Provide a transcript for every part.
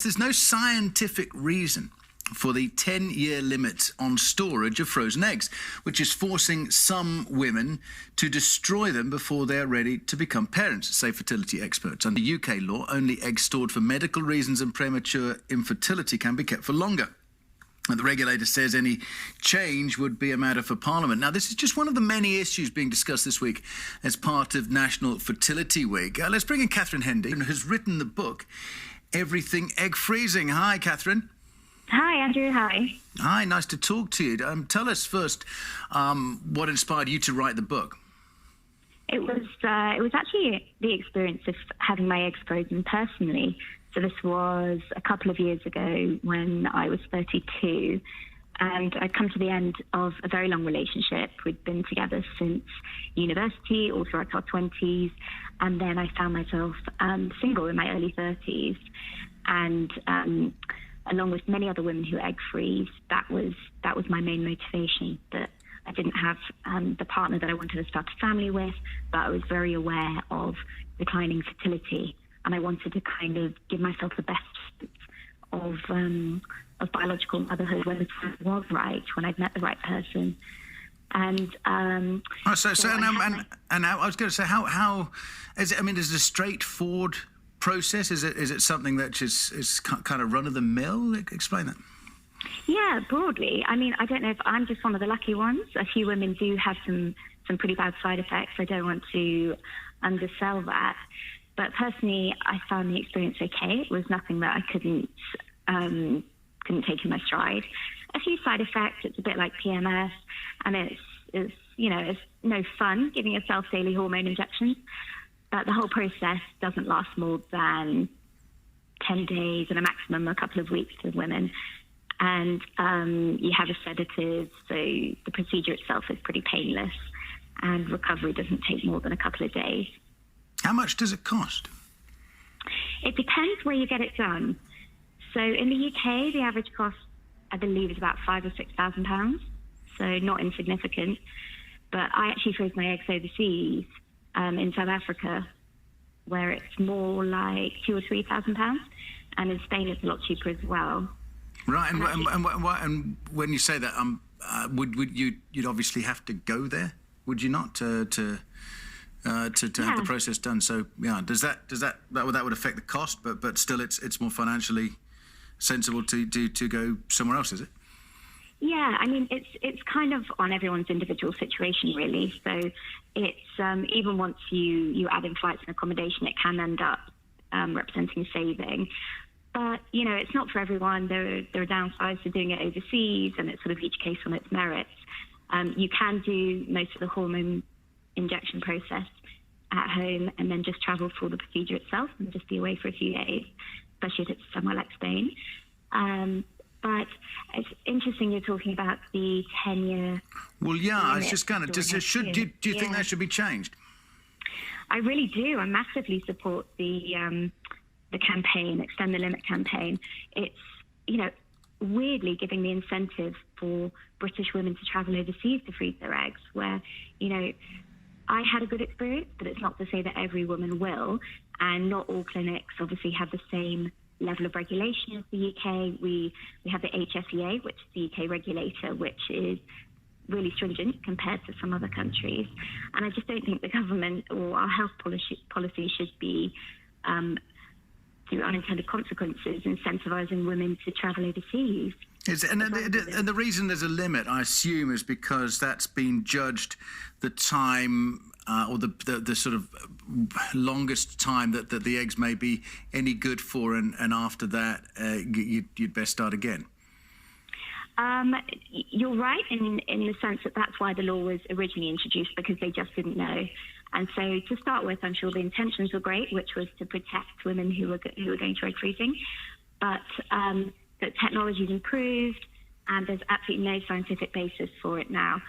There's no scientific reason for the 10-year limit on storage of frozen eggs, which is forcing some women to destroy them before they're ready to become parents, say fertility experts. Under UK law, only eggs stored for medical reasons and premature infertility can be kept for longer. And the regulator says any change would be a matter for Parliament. Now, this is just one of the many issues being discussed this week as part of National Fertility Week. Let's bring in Catherine Hendy, who has written the book Everything Egg Freezing. Hi, Catherine. Hi, Andrew. Hi. Hi, nice to talk to you. Tell us first what inspired you to write the book. It was actually the experience of having my eggs frozen personally. So this was a couple of years ago when I was 32, and I'd come to the end of a very long relationship. We'd been together since university, all throughout our 20s, and then I found myself single in my early 30s. And along with many other women who egg freeze, that was my main motivation, that I didn't have the partner that I wanted to start a family with, but I was very aware of declining fertility, and I wanted to kind of give myself the best of biological motherhood when the time was right, when I'd met the right person. And I was going to say, how is it? I mean, is it a straightforward process? Is it something that is kind of run of the mill? Explain that. Yeah, broadly. I mean, I don't know if I'm just one of the lucky ones. A few women do have some pretty bad side effects. I don't want to undersell that. But personally, I found the experience okay. It was nothing that I couldn't take in my stride. A few side effects. It's a bit like PMS, and it's no fun giving yourself daily hormone injections. But the whole process doesn't last more than 10 days and a maximum a couple of weeks with women. And you have a sedative, so the procedure itself is pretty painless, and recovery doesn't take more than a couple of days. How much does it cost? It depends where you get it done. So in the UK, the average cost, I believe, is about £5,000 or £6,000, so not insignificant. But I actually froze my eggs overseas in South Africa, where it's more like £2,000 or £3,000, and in Spain it's a lot cheaper as well. Right, and when you say that, would you'd obviously have to go there, would you not, to have the process done? So yeah, that would affect the cost, but still it's more financially sensible to go somewhere else, is it? Yeah, I mean, it's kind of on everyone's individual situation, really. So it's even once you add in flights and accommodation, it can end up representing a saving. But, it's not for everyone. There are downsides to doing it overseas, and it's sort of each case on its merits. You can do most of the hormone injection process at home and then just travel for the procedure itself and just be away for a few days, especially if it's somewhere like Spain. But it's interesting you're talking about the 10-year... Well, yeah, I was just kind of... do you think that should be changed? I really do. I massively support the campaign, Extend the Limit campaign. It's, weirdly giving the incentive for British women to travel overseas to freeze their eggs, where, I had a good experience, but it's not to say that every woman will. And not all clinics obviously have the same level of regulation as the UK. We have the HSEA, which is the UK regulator, which is really stringent compared to some other countries. And I just don't think the government or our health policy should be, through unintended consequences, incentivizing women to travel overseas. And the reason there's a limit, I assume, is because that's been judged the time or the sort of longest time that the eggs may be any good for, and after that you'd best start again. You're right in the sense that that's why the law was originally introduced, because they just didn't know. And so to start with, I'm sure the intentions were great, which was to protect women who were going through egg freezing. But the technology's improved, and there's absolutely no scientific basis for it now.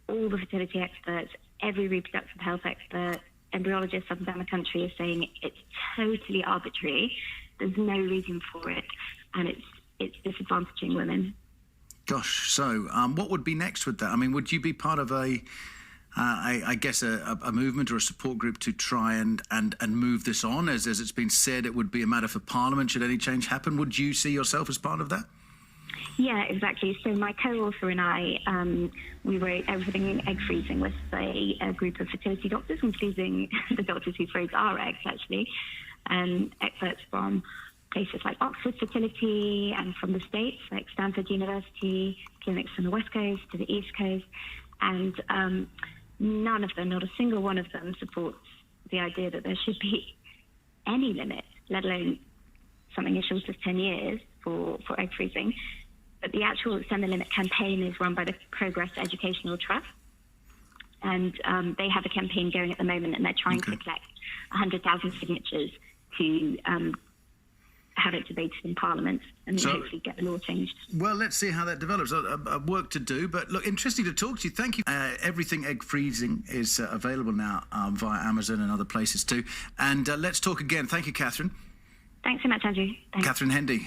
All the fertility experts, every reproductive health expert, embryologists up and down the country are saying it's totally arbitrary. There's no reason for it, and it's disadvantaging women. Gosh, so what would be next with that? I mean, would you be part of a I guess, a movement or a support group to try and move this on. As it's been said, it would be a matter for Parliament should any change happen. Would you see yourself as part of that? Yeah, exactly. So my co-author and I, we wrote Everything Egg Freezing with a group of fertility doctors, including the doctors who froze our eggs, actually, experts from places like Oxford Fertility and from the States, like Stanford University, clinics from the West Coast to the East Coast. And none of them, not a single one of them, supports the idea that there should be any limit, let alone something as short as 10 years for egg freezing. But the actual Extend the Limit campaign is run by the Progress Educational Trust. And they have a campaign going at the moment, and they're trying to collect 100,000 signatures to have it debated in Parliament and hopefully get the law changed. Well, let's see how that develops. Work to do, but look, interesting to talk to you. Thank you. Everything Egg Freezing is available now via Amazon and other places too. And let's talk again. Thank you, Catherine. Thanks so much, Andrew. Thanks. Catherine Hendy.